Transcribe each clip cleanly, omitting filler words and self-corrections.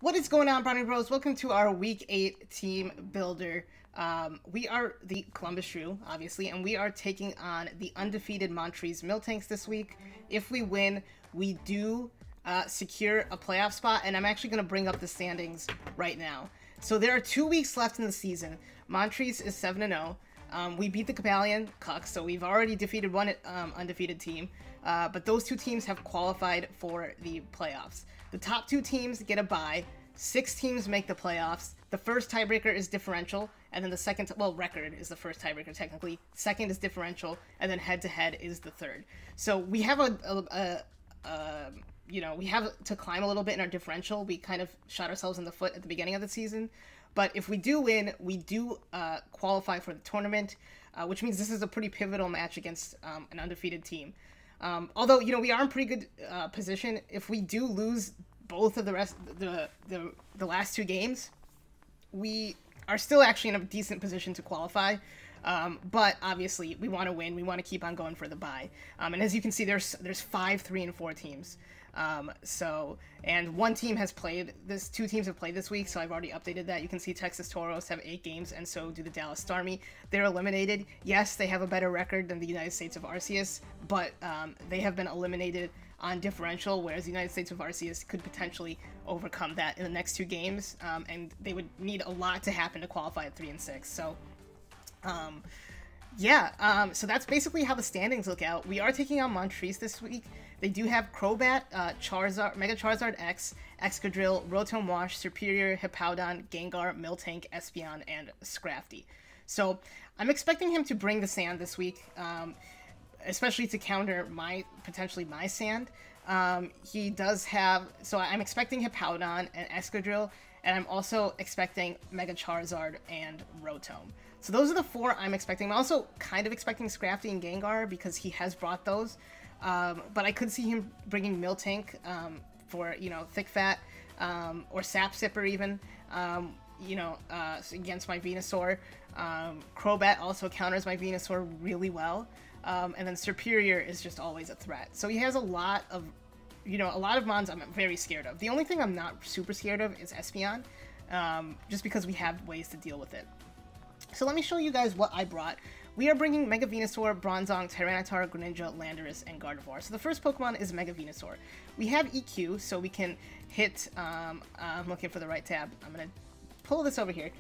What is going on, Brownie Bros? Welcome to our Week 8 Team Builder. We are the Columbus Shrew, obviously, and we are taking on the undefeated Montrese Miltanks this week. If we win, we do secure a playoff spot, and I'm actually going to bring up the standings right now. So there are 2 weeks left in the season. Montrese is 7-0. We beat the Cabalian Cucks, so we've already defeated one undefeated team, but those two teams have qualified for the playoffs. The top two teams get a bye. 6 teams make the playoffs. The first tiebreaker is differential, and then the second, well, record is the first tiebreaker technically. Second is differential, and then head-to-head is the third. So we have we have to climb a little bit in our differential. We kind of shot ourselves in the foot at the beginning of the season. But if we do win, we do qualify for the tournament, which means this is a pretty pivotal match against an undefeated team. Although, we are in pretty good position. If we do lose both of the last 2 games, we are still actually in a decent position to qualify. But obviously, we want to win. We want to keep on going for the bye. And as you can see, there's 5, 3, and 4 teams. And one team has played this. 2 teams have played this week, so I've already updated that. You can see Texas Toros have 8 games, and so do the Dallas Starmie. They're eliminated. Yes, they have a better record than the United States of Arceus, but they have been eliminated on differential, whereas the United States of Arceus could potentially overcome that in the next 2 games, and they would need a lot to happen to qualify at 3 and 6. So. So that's basically how the standings look out. We are taking on Montrese this week. They do have Crobat, Charizard, Mega Charizard X, Excadrill, Rotom Wash, Serperior, Hippowdon, Gengar, Miltank, Espeon, and Scrafty. So I'm expecting him to bring the sand this week, especially to counter potentially my sand. He does have, so I'm expecting Hippowdon and Excadrill, and I'm also expecting Mega Charizard and Rotom. So those are the 4 I'm expecting. I'm also kind of expecting Scrafty and Gengar because he has brought those. But I could see him bringing Miltank for, Thick Fat, or Sap Sipper even, against my Venusaur. Crobat also counters my Venusaur really well. And then Serperior is just always a threat. So he has a lot of mons I'm very scared of. The only thing I'm not super scared of is Espeon, just because we have ways to deal with it. So let me show you guys what I brought. We are bringing Mega Venusaur, Bronzong, Tyranitar, Greninja, Landorus, and Gardevoir. So the first Pokemon is Mega Venusaur. We have EQ, so we can hit, I'm looking for the right tab. I'm going to pull this over here.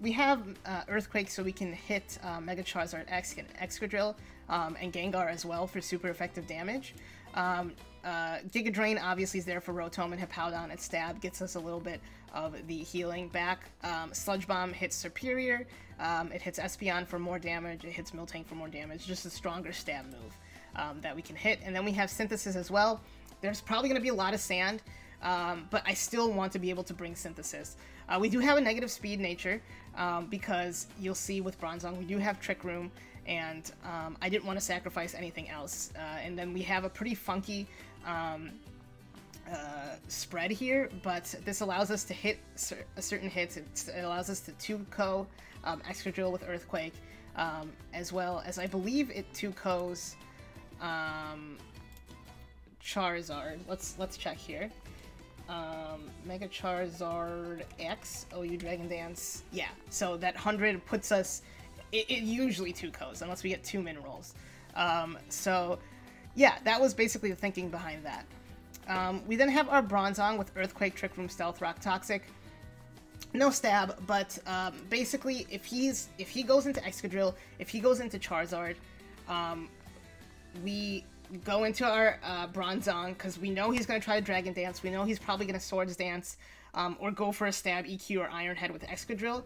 We have Earthquake, so we can hit Mega Charizard X, and Excadrill, and Gengar as well for super effective damage. Giga Drain obviously is there for Rotom and Hippowdon. Its stab gets us a little bit of the healing back. Sludge Bomb hits Superior. It hits Espeon for more damage. It hits Miltank for more damage. Just a stronger stab move that we can hit. And then we have Synthesis as well. There's probably going to be a lot of sand, but I still want to be able to bring Synthesis. We do have a negative speed nature because you'll see with Bronzong we do have Trick Room. And I didn't want to sacrifice anything else. And then we have a pretty funky spread here, but this allows us to hit certain hits. It allows us to 2-ko Excadrill with Earthquake, as well as I believe it 2-kos Charizard. Let's check here. Mega Charizard X, OU Dragon Dance. Yeah, so that 100 puts us. It usually 2-kos, unless we get 2 minerals. So, yeah, that was basically the thinking behind that. We then have our Bronzong with Earthquake, Trick Room, Stealth Rock, Toxic. No stab, but basically, if he goes into Excadrill, if he goes into Charizard, we go into our Bronzong, because we know he's going to try to Dragon Dance. We know he's probably going to Swords Dance, or go for a stab, EQ, or Iron Head with Excadrill.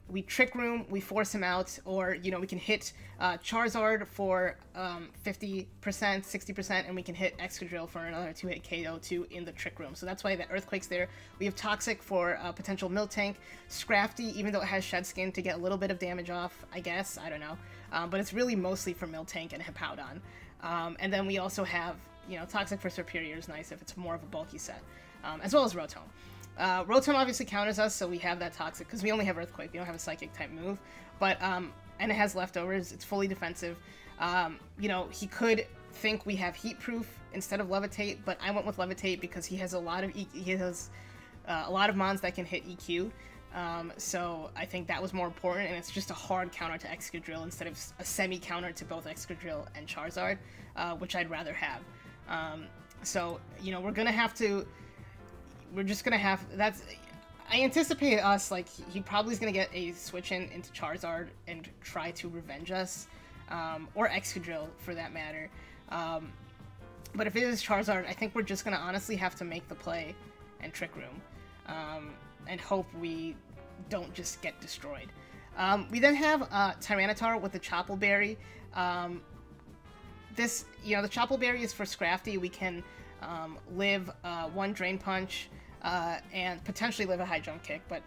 We Trick Room, we force him out, or, we can hit Charizard for 50%, 60%, and we can hit Excadrill for another 2-hit KO too in the Trick Room. So that's why the Earthquake's there. We have Toxic for potential Miltank, Scrafty, even though it has Shed Skin, to get a little bit of damage off, I guess, I don't know. But it's really mostly for Miltank and Hippowdon. And then we also have, Toxic for Superior is nice if it's more of a bulky set, as well as Rotom. Rotom obviously counters us, so we have that Toxic, because we only have Earthquake, we don't have a Psychic type move, but, and it has leftovers, it's fully defensive. He could think we have Heat Proof instead of Levitate, but I went with Levitate because he has a lot of, he has a lot of mons that can hit EQ. So I think that was more important, and it's just a hard counter to Excadrill instead of a semi-counter to both Excadrill and Charizard, which I'd rather have. So, you know, we're just gonna have, I anticipate us, like, he probably is gonna get a switch into Charizard and try to revenge us, or Excadrill for that matter. But if it is Charizard, I think we're just gonna honestly have to make the play and Trick Room, and hope we don't just get destroyed. We then have Tyranitar with the Chople Berry. This, you know, the Chople Berry is for Scrafty. We can live 1 Drain Punch and potentially live a high jump kick, but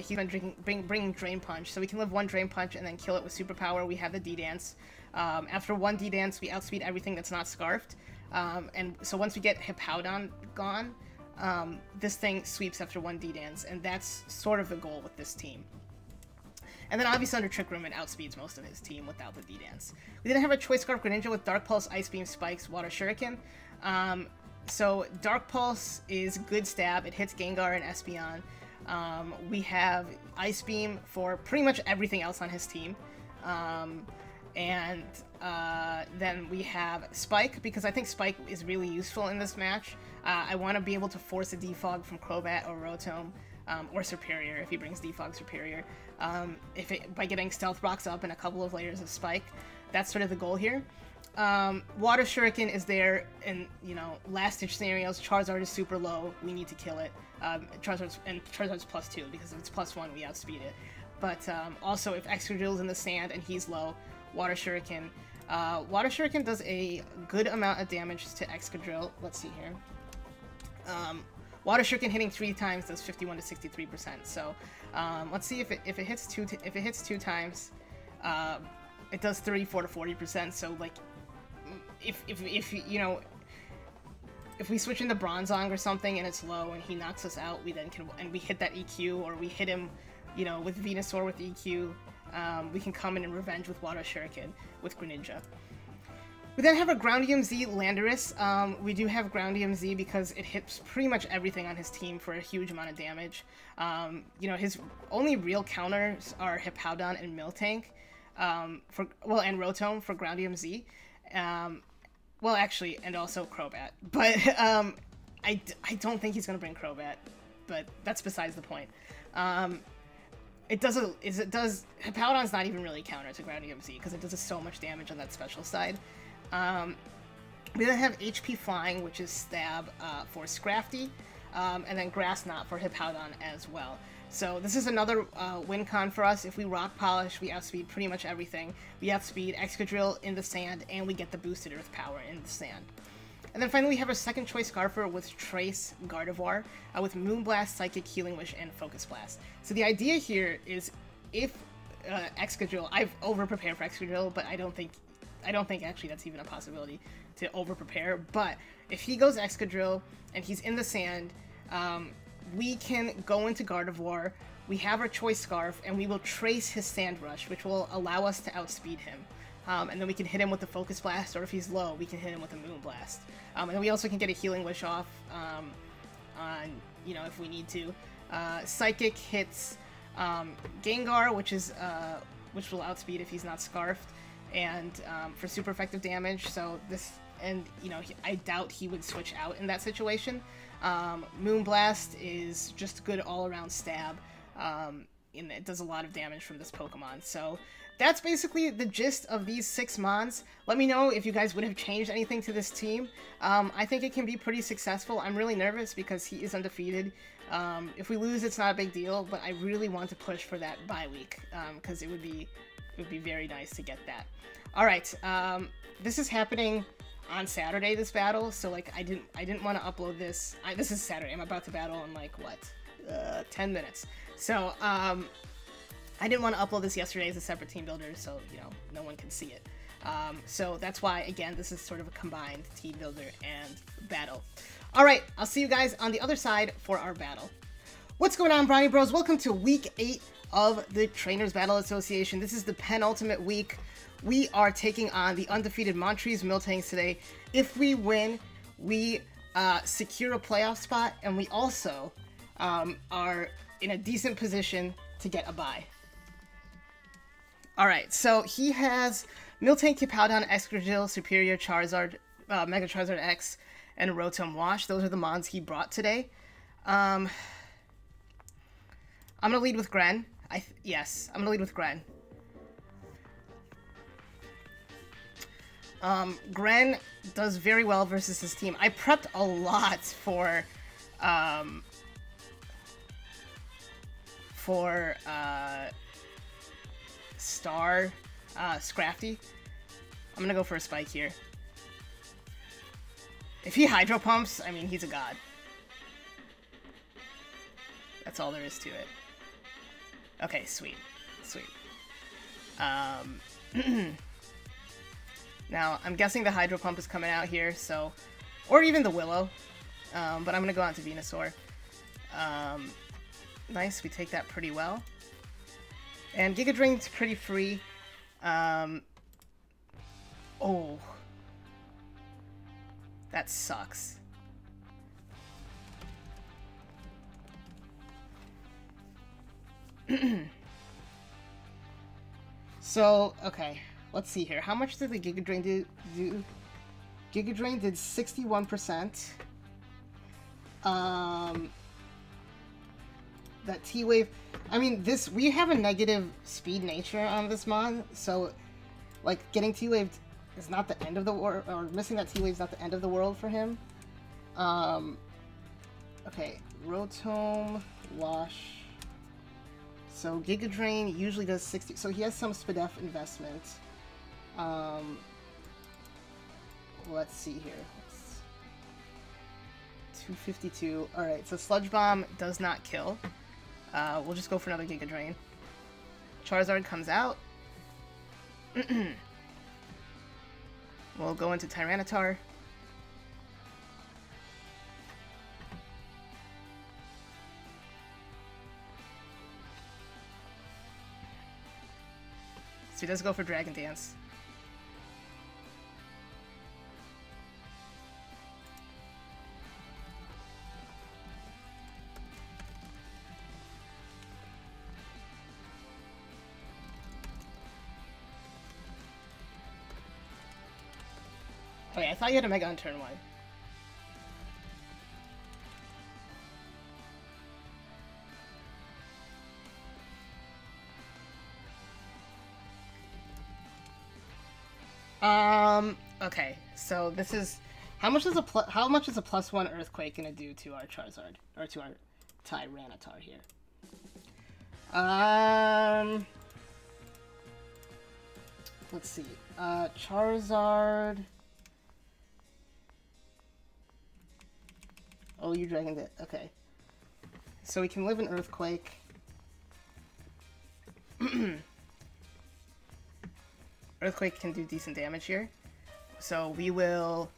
he's been bringing Drain Punch, so we can live 1 Drain Punch and then kill it with Superpower. We have the D-Dance. After 1 D-Dance, we outspeed everything that's not Scarfed. And so once we get Hippowdon gone, this thing sweeps after 1 D-Dance, and that's sort of the goal with this team. And then obviously under Trick Room, it outspeeds most of his team without the D-Dance. We then have a Choice Scarf Greninja with Dark Pulse, Ice Beam, Spikes, Water Shuriken. So Dark Pulse is good stab. It hits Gengar and Espeon. We have Ice Beam for pretty much everything else on his team. And then we have Spike, because I think Spike is really useful in this match. I want to be able to force a Defog from Crobat or Rotom, or Superior if he brings Defog Superior. By getting Stealth Rocks up and a couple of layers of Spike. That's sort of the goal here. Water Shuriken is there in, you know, last-ditch scenarios. Charizard is super low. We need to kill it. Charizard's +2, because if it's +1, we outspeed it. But also, if Excadrill is in the sand and he's low, Water Shuriken. Water Shuriken does a good amount of damage to Excadrill. Let's see here. Water Shuriken hitting 3 times does 51 to 63%. So let's see if it hits 2 times, it does 34 to 40%. So like, if you know, if we switch into Bronzong or something and it's low and he knocks us out, we then can, and we hit that EQ, or we hit him, you know, with Venusaur with EQ, we can come in and revenge with Water Shuriken with Greninja. We then have a Groundium Z Landorus. We do have Groundium Z because it hits pretty much everything on his team for a huge amount of damage. You know, his only real counters are Hippowdon and Miltank, and Rotom for Groundium Z. Well, actually, and also Crobat. But I don't think he's going to bring Crobat, but that's besides the point. Hippowdon's not even really counter to Groundium Z because it does so much damage on that special side. We then have HP Flying, which is Stab for Scrafty, and then Grass Knot for Hippowdon as well. So this is another win con for us. If we Rock Polish, we outspeed pretty much everything. We outspeed Excadrill in the sand, and we get the boosted Earth Power in the sand. And then finally we have our second choice Scarfer with Trace Gardevoir, with Moonblast, Psychic, Healing Wish, and Focus Blast. So the idea here is if Excadrill, I've over-prepared for Excadrill, but I don't think actually that's even a possibility to over-prepare. But if he goes Excadrill and he's in the sand, we can go into Gardevoir, we have our Choice Scarf, and we will trace his Sand Rush, which will allow us to outspeed him. And then we can hit him with the Focus Blast, or if he's low, we can hit him with a Moonblast. And then we also can get a Healing Wish off, on, you know, if we need to. Psychic hits Gengar, which will outspeed if he's not Scarfed, and for super effective damage. So this, and you know, I doubt he would switch out in that situation. Moonblast is just good all-around stab, and it does a lot of damage from this Pokemon. So that's basically the gist of these 6 Mons. Let me know if you guys would have changed anything to this team. I think it can be pretty successful. I'm really nervous because he is undefeated. If we lose, it's not a big deal, but I really want to push for that bye week, because it would be very nice to get that. All right, this is happening on Saturday, this battle, so like I didn't want to upload this. This is Saturday. I'm about to battle in like what, 10 minutes. So I didn't want to upload this yesterday as a separate team builder, so you know no one can see it. So that's why, again, this is sort of a combined team builder and battle. All right, I'll see you guys on the other side for our battle. What's going on, Brownie Bros? Welcome to week 8 of the Trainers Battle Association. This is the penultimate week. We are taking on the undefeated Montrese Miltanks today. If we win, we secure a playoff spot, and we also are in a decent position to get a bye. Alright, so he has Miltank, Hippowdon, Excadrill, Superior, Charizard, Mega Charizard X, and Rotom Wash. Those are the mons he brought today. I'm gonna lead with Gren. Yes, I'm gonna lead with Gren. Gren does very well versus his team. I prepped a lot for Star Scrafty. I'm gonna go for a spike here. If he Hydro Pumps, I mean, he's a god. That's all there is to it. Okay, sweet. Sweet. Now, I'm guessing the Hydro Pump is coming out here, so... Or even the Willow. But I'm gonna go on to Venusaur. Nice, we take that pretty well. And Giga Drain's pretty free. Oh. That sucks. So, okay. Let's see here. How much did the Giga Drain do? Giga Drain did 61%. That T-Wave... I mean, we have a negative speed nature on this mon, so, like, getting T-Waved is not the end of the world, or missing that T-Wave is not the end of the world for him. Okay, Rotom, Wash. So, Giga Drain usually does 60, so he has some SPDF investment. Let's see here. 252. Alright, so Sludge Bomb does not kill. We'll just go for another Giga Drain. Charizard comes out. We'll go into Tyranitar. So he does go for Dragon Dance. Oh yeah, I thought you had a Mega on turn 1. Okay, so this is how much is a +1 Earthquake gonna do to our Charizard or to our Tyranitar here? Let's see. Charizard. Oh, you dragoned it. Okay. So we can live in Earthquake. Earthquake can do decent damage here. So we will...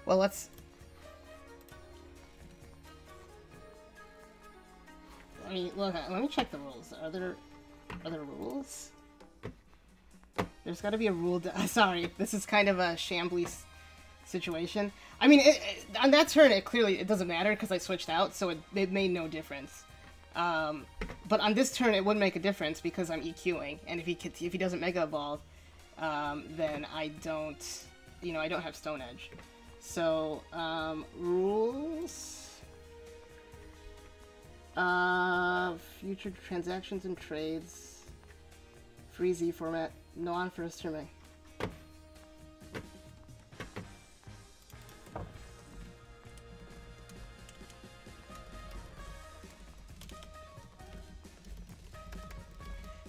Well, let's... Let me check the rules. Are there rules? There's got to be a rule. Sorry, this is kind of a shambly situation. I mean, on that turn, it doesn't matter because I switched out, so it made no difference. But on this turn, it wouldn't make a difference because I'm EQing, and if he doesn't Mega Evolve, then I don't have Stone Edge. So, rules. Future transactions and trades. Free Z format. No on first turn.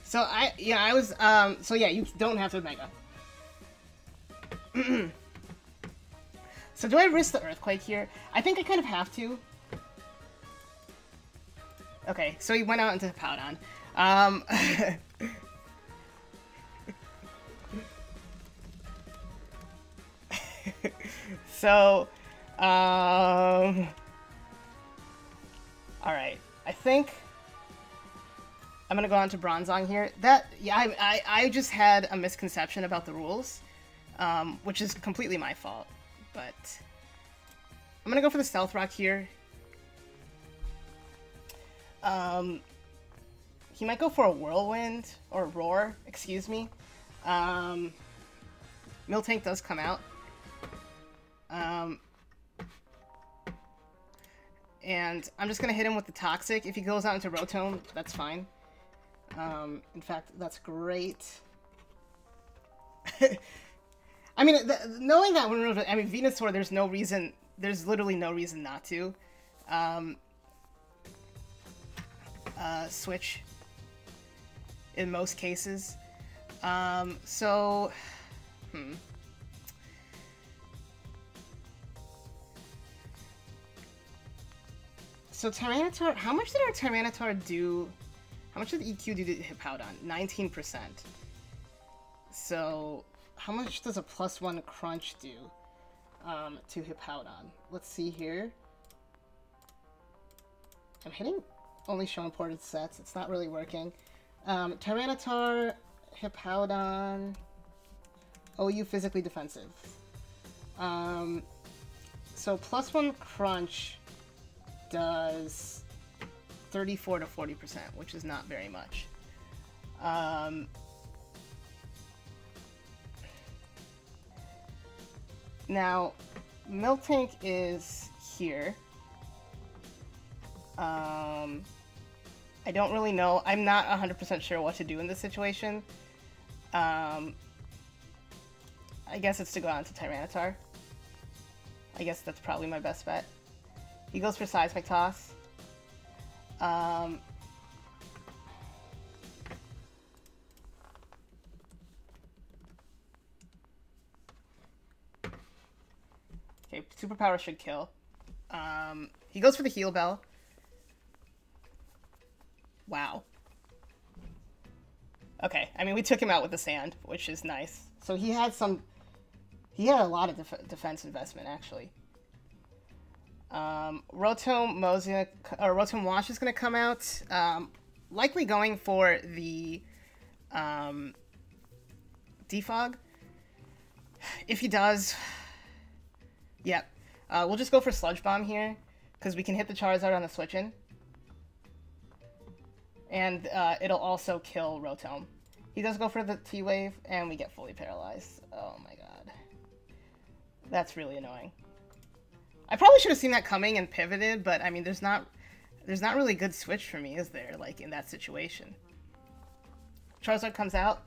So you don't have to Mega. So do I risk the Earthquake here? I think I kind of have to. Okay, so he went out into Hippowdon. So, Alright. I think I'm gonna go on to Bronzong here. Yeah, I just had a misconception about the rules, which is completely my fault. But I'm gonna go for the Stealth Rock here. He might go for a Whirlwind, or Roar, excuse me. Miltank does come out. And I'm just gonna hit him with the Toxic. If he goes out into Rotom, that's fine. In fact, that's great. I mean, knowing that when Venusaur, there's literally no reason not to. Switch in most cases. So Tyranitar, how much did our Tyranitar do? How much did the EQ do to Hippowdon? 19%. So how much does a +1 crunch do to Hippowdon? Let's see here. I'm hitting only show imported sets. It's not really working. Tyranitar, Hippowdon, OU physically defensive. So +1 crunch does 34 to 40%, which is not very much. Now, Miltank is here. I don't really know. I'm not 100% sure what to do in this situation. I guess it's to go on to Tyranitar. I guess that's probably my best bet. He goes for Seismic Toss. Okay, Superpower should kill. He goes for the Heal Bell. Wow. Okay, I mean, we took him out with the Sand, which is nice. So he had a lot of defense investment, actually. Rotom Wash is going to come out. Likely going for the Defog. If he does, yep. We'll just go for Sludge Bomb here, because we can hit the Charizard on the switch-in. And it'll also kill Rotom. He does go for the T-Wave, and we get fully paralyzed. Oh my god. That's really annoying. I probably should have seen that coming and pivoted, but I mean, there's not really a good switch for me, is there? Like, in that situation. Charizard comes out.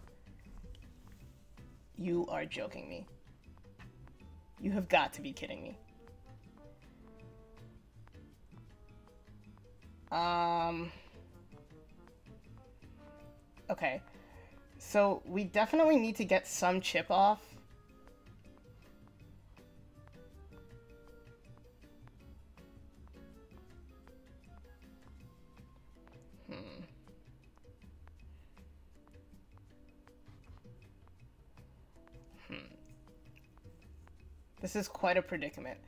You are joking me. You have got to be kidding me. Okay. So, we definitely need to get some chip off. This is quite a predicament.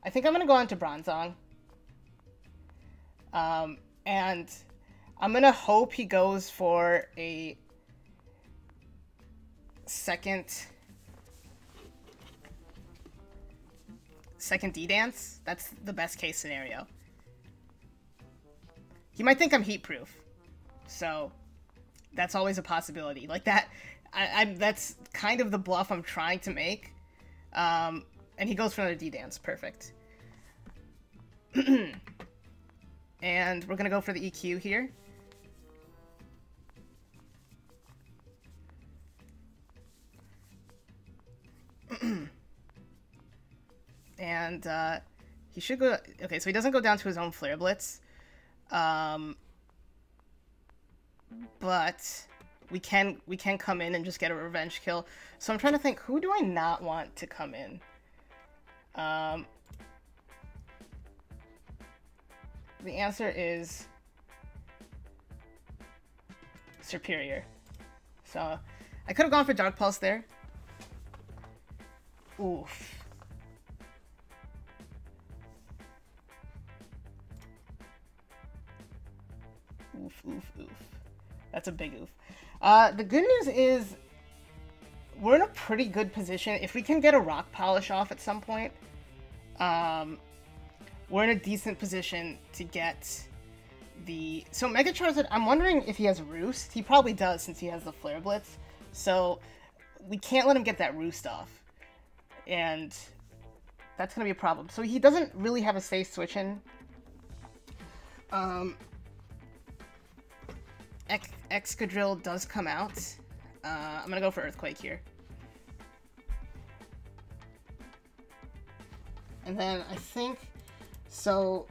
I think I'm going to go on to Bronzong. And I'm going to hope he goes for a second D-Dance. That's the best case scenario. He might think I'm heat-proof. So, that's always a possibility. Like that, that's kind of the bluff I'm trying to make. And he goes for another D-Dance. Perfect. And we're going to go for the EQ here. And he should go... Okay, so he doesn't go down to his own Flare Blitz. But we can come in and just get a revenge kill. So I'm trying to think, who do I not want to come in? The answer is Superior. So I could have gone for Dark Pulse there. Oof. oof, oof. That's a big oof. The good news is we're in a pretty good position. If we can get a rock polish off at some point, we're in a decent position to get the... So Mega Charizard, I'm wondering if he has Roost. He probably does since he has the Flare Blitz. So we can't let him get that Roost off. And that's going to be a problem. So he doesn't really have a safe switch in. Excadrill does come out. I'm going to go for Earthquake here. And then I think... So...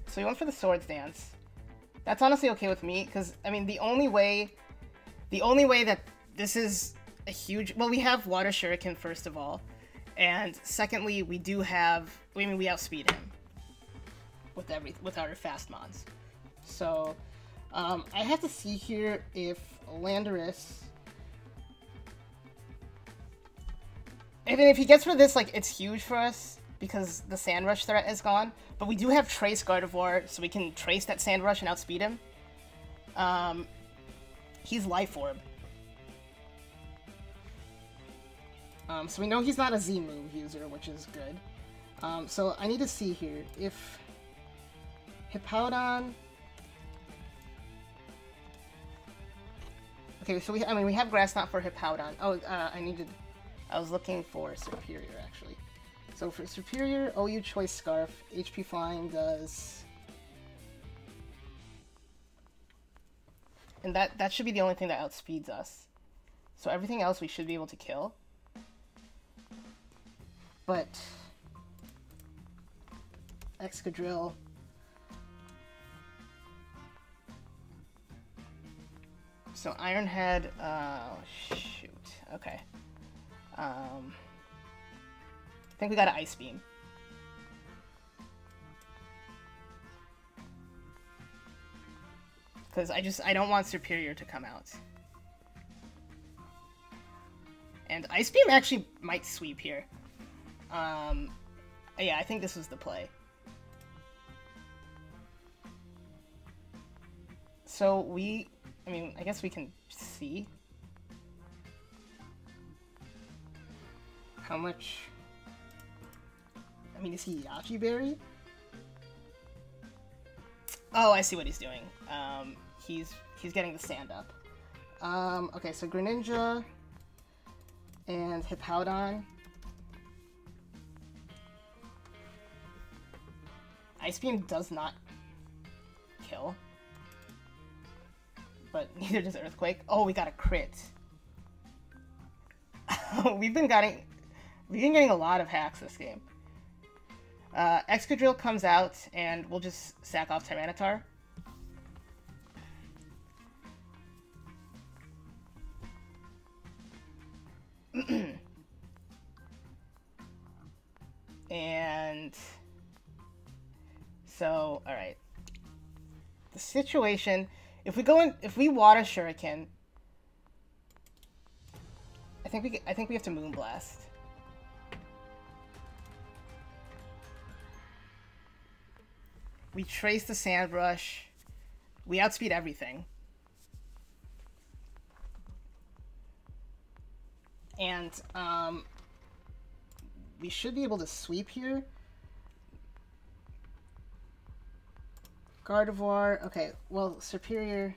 So he went for the Swords Dance. That's honestly okay with me, because, I mean, the only way that this is a huge... Well, we have Water Shuriken, first of all. And secondly, we do have... I mean, we outspeed him with our fast mons. So, I have to see here if Landorus... I mean, if he gets for this, like, it's huge for us, because the Sand Rush threat is gone. But we do have Trace Gardevoir, so we can trace that Sand Rush and outspeed him. He's Life Orb. So we know he's not a Z-move user, which is good. So I need to see here if Hippowdon... Okay, so we have Grass Knot for Hippowdon. Oh, I was looking for Superior, actually. So for Superior, OU Choice Scarf, HP Flying does... And that should be the only thing that outspeeds us. So everything else we should be able to kill. But... Excadrill... So Iron Head... Oh, shoot. Okay. I think we got an Ice Beam. Because I don't want Superior to come out. And Ice Beam actually might sweep here. Yeah, I think this was the play. So I guess we can see how much... I mean, is he Yachi Berry? Oh, I see what he's doing. He's getting the Sand Up. Okay, so Greninja and Hippowdon. Ice Beam does not kill. But neither does Earthquake. Oh, we got a crit. We've been getting a lot of hacks this game. Excadrill comes out, and we'll just sack off Tyranitar. And so, all right. The situation, if we Water Shuriken, I think we have to Moonblast. We trace the Sand Rush. We outspeed everything. And we should be able to sweep here. Gardevoir. Okay, well, Superior.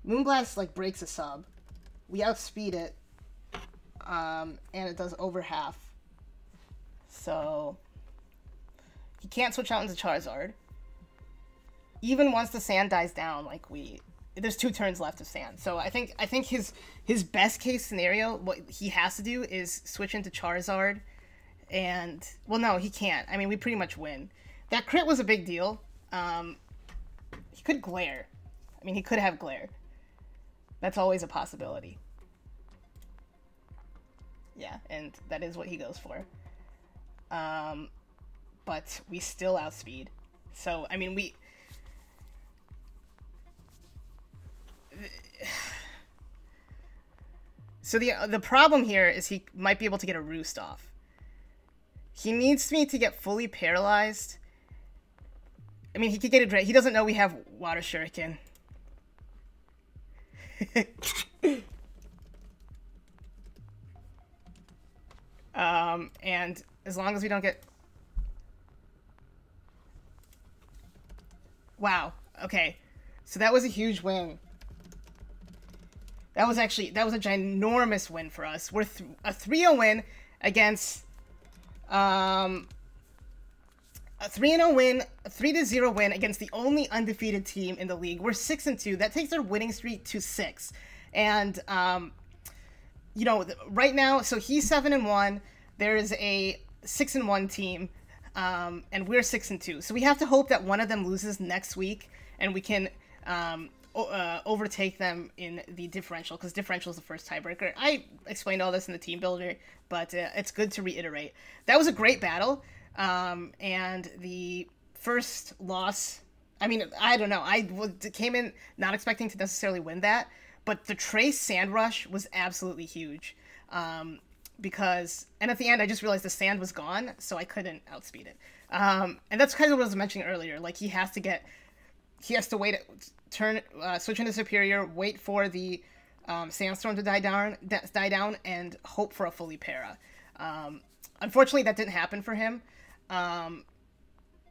Moonblast, like, breaks a sub. We outspeed it. And it does over half. So... he can't switch out into Charizard. Even once the sand dies down, like there's 2 turns left of sand. So I think his best case scenario, what he has to do is switch into Charizard, and well, no, he can't. I mean, we pretty much win. That crit was a big deal. He could Glare. I mean, he could have Glare. That's always a possibility. Yeah, and that is what he goes for. But we still outspeed. So, I mean, So the problem here is he might be able to get a Roost off. He needs me to get fully paralyzed I mean, he could get it right. He doesn't know we have Water Shuriken. And as long as we don't get... Wow. Okay. So that was a huge win. That was a ginormous win for us. We're a 3-0 win against... a 3-0 win, a 3-0 win against the only undefeated team in the league. We're 6-2. That takes our winning streak to 6. And, you know, right now, so he's 7-1. There is a 6-1 team, and we're 6-2. So we have to hope that one of them loses next week, and we can overtake them in the differential, because differential is the first tiebreaker. I explained all this in the team builder, but it's good to reiterate. That was a great battle, and the first loss, I mean, I don't know. I came in not expecting to necessarily win that, but the Trace Sand Rush was absolutely huge. Because, and at the end, I just realized the sand was gone, so I couldn't outspeed it. And that's kind of what I was mentioning earlier. Like, he has to wait, switch into Superior, wait for the Sandstorm to die down, and hope for a fully para. Unfortunately, that didn't happen for him.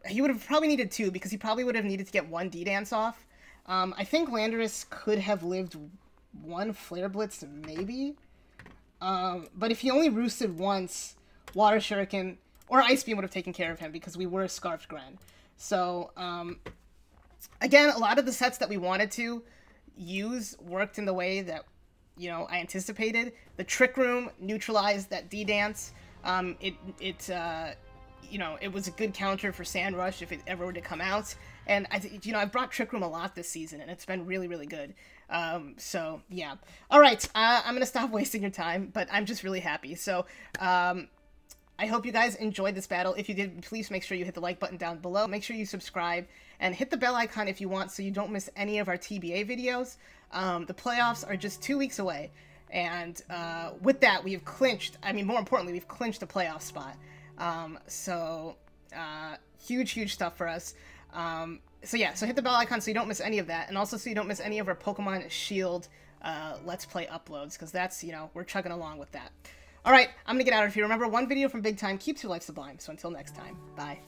He would have probably needed 2, because he probably would have needed to get 1 D-Dance off. I think Landorus could have lived 1 Flare Blitz, maybe. But if he only roosted once, Water Shuriken or Ice Beam would have taken care of him, because we were Scarfed Gren. So, again, a lot of the sets that we wanted to use worked in the way that, you know, I anticipated. The Trick Room neutralized that D-Dance. You know, it was a good counter for Sand Rush if it ever were to come out. And, you know, I've brought Trick Room a lot this season, and it's been really, really good. So, yeah. All right, I'm going to stop wasting your time, but I'm just really happy. So, I hope you guys enjoyed this battle. If you did, please make sure you hit the like button down below. Make sure you subscribe, and hit the bell icon if you want, so you don't miss any of our TBA videos. The playoffs are just 2 weeks away, and with that, we've clinched, I mean, more importantly, we've clinched a playoff spot. Huge, huge stuff for us. So yeah, so hit the bell icon so you don't miss any of that, and also so you don't miss any of our Pokemon Shield Let's Play uploads, because that's, you know, we're chugging along with that. Alright, I'm gonna get out of here. Remember, 1 video from Big Time keeps your life sublime, so until next time, bye.